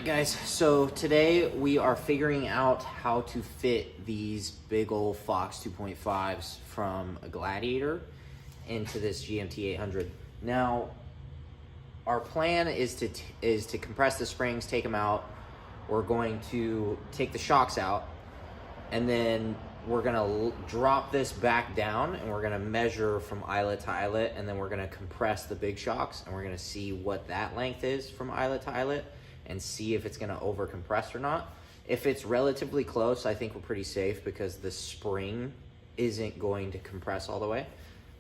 Alright guys, so today we are figuring out how to fit these big old Fox 2.5s from a Gladiator into this GMT800. Now, our plan is to compress the springs, take them out. We're going to take the shocks out, and then we're gonna drop this back down, and we're gonna measure from eyelet to eyelet, and then we're gonna compress the big shocks, and we're gonna see what that length is from eyelet to eyelet, and see if it's gonna over compress or not. If it's relatively close, I think we're pretty safe because the spring isn't going to compress all the way.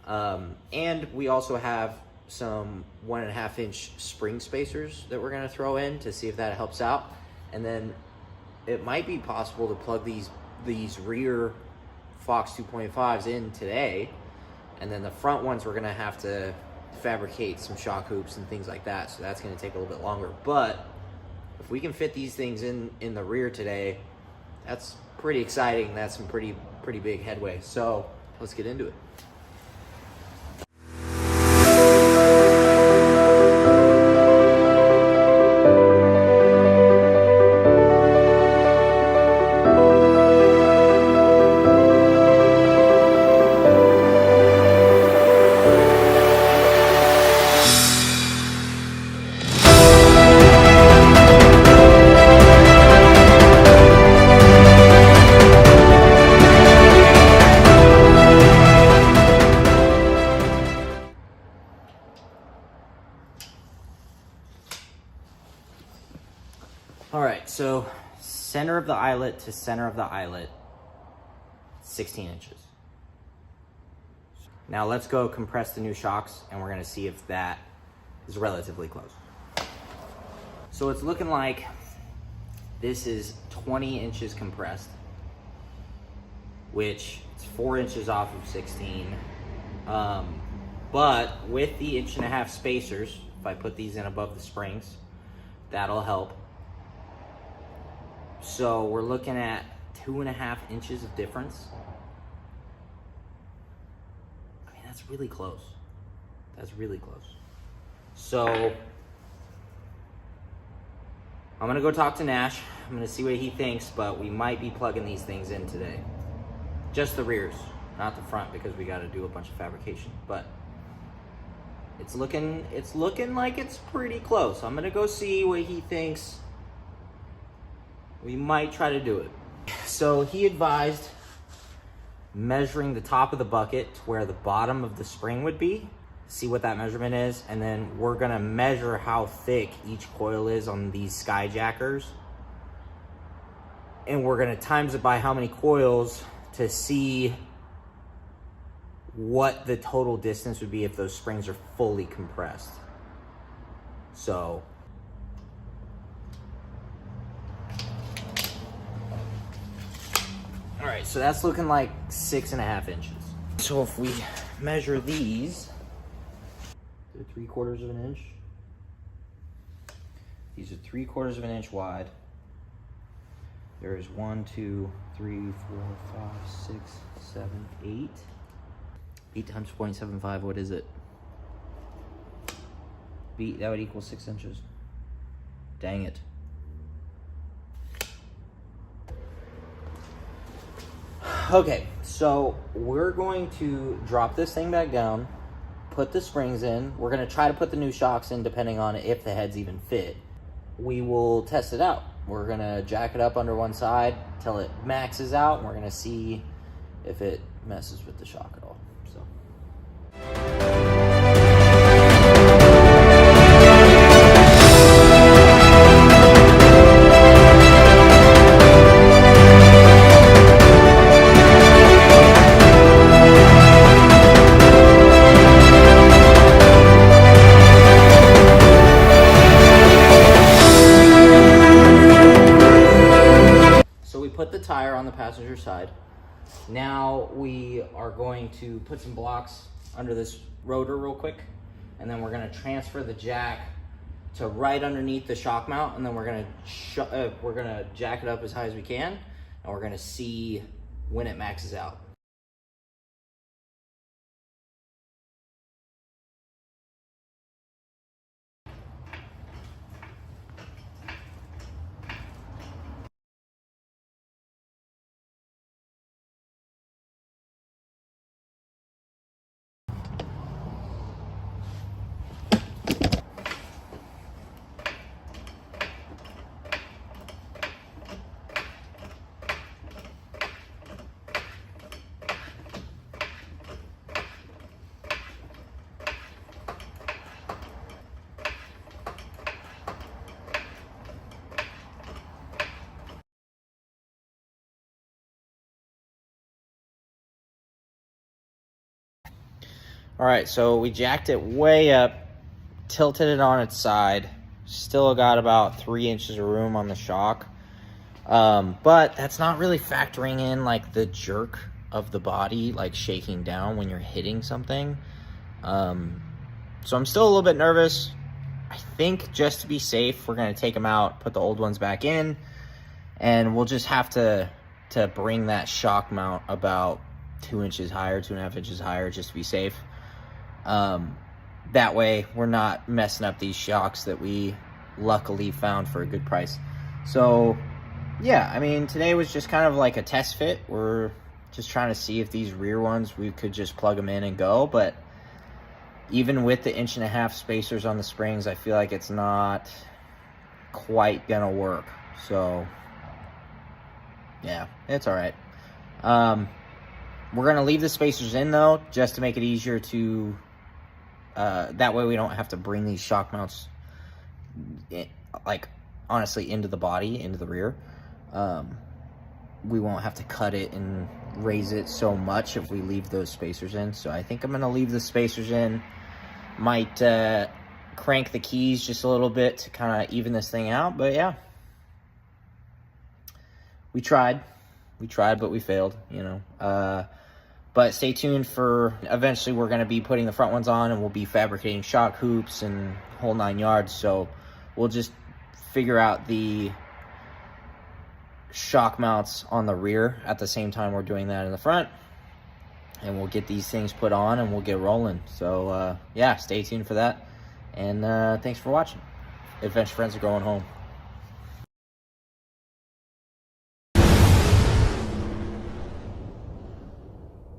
And we also have some 1.5 inch spring spacers that we're gonna throw in to see if that helps out. And then it might be possible to plug these rear Fox 2.5s in today, and then the front ones we're gonna have to fabricate some shock hoops and things like that, so that's gonna take a little bit longer. But if we can fit these things in the rear today, that's pretty exciting. That's some pretty big headway. So let's get into it. All right, so center of the eyelet to center of the eyelet, 16 inches. Now let's go compress the new shocks, and we're gonna see if that is relatively close. So it's looking like this is 20 inches compressed, which is 4 inches off of 16. But with the 1.5 inch spacers, if I put these in above the springs, that'll help. So we're looking at 2.5 inches of difference. I mean, that's really close. That's really close. So I'm gonna go talk to Nash. I'm gonna see what he thinks, but we might be plugging these things in today. Just the rears, not the front, because we gotta do a bunch of fabrication. But it's looking like it's pretty close. I'm gonna go see what he thinks. We might try to do it. So he advised measuring the top of the bucket to where the bottom of the spring would be, see what that measurement is, and then we're gonna measure how thick each coil is on these skyjackers. And we're gonna times it by how many coils to see what the total distance would be if those springs are fully compressed. So all right, so that's looking like 6.5 inches. So if we measure these, they're 3/4 of an inch. These are 3/4 of an inch wide. There's 1, 2, 3, 4, 5, 6, 7, 8. 8 times 0.75, what is it? That would equal 6 inches. Dang it. Okay, so we're going to drop this thing back down, put the springs in. We're gonna try to put the new shocks in depending on if the heads even fit. We will test it out. We're gonna jack it up under one side till it maxes out, and we're gonna see if it messes with the shock at all, so. Put the tire on the passenger side. Now we are going to put some blocks under this rotor real quick, and then we're going to transfer the jack to right underneath the shock mount, and then we're going to jack it up as high as we can, and we're going to see when it maxes out. All right, so we jacked it way up, tilted it on its side. Still got about 3 inches of room on the shock. But that's not really factoring in like the jerk of the body, like shaking down when you're hitting something. So I'm still a little bit nervous. I think just to be safe, we're gonna take them out, put the old ones back in, and we'll just have to bring that shock mount about 2 inches higher, 2.5 inches higher, just to be safe. That way we're not messing up these shocks that we luckily found for a good price. So yeah, I mean, today was just kind of like a test fit. We're just trying to see if these rear ones, we could just plug them in and go. But even with the 1.5 inch spacers on the springs, I feel like it's not quite gonna work. So yeah, it's all right. We're gonna leave the spacers in though, just to make it easier to, that way we don't have to bring these shock mounts like honestly into the body, into the rear. We won't have to cut it and raise it so much if we leave those spacers in. So I think I'm gonna leave the spacers in. Might crank the keys just a little bit to kind of even this thing out. But yeah, we tried, but we failed, you know. But stay tuned for, eventually we're gonna be putting the front ones on, and we'll be fabricating shock hoops and whole 9 yards. So we'll just figure out the shock mounts on the rear at the same time we're doing that in the front, and we'll get these things put on and we'll get rolling. So yeah, stay tuned for that, and thanks for watching. Adventure friends are going home.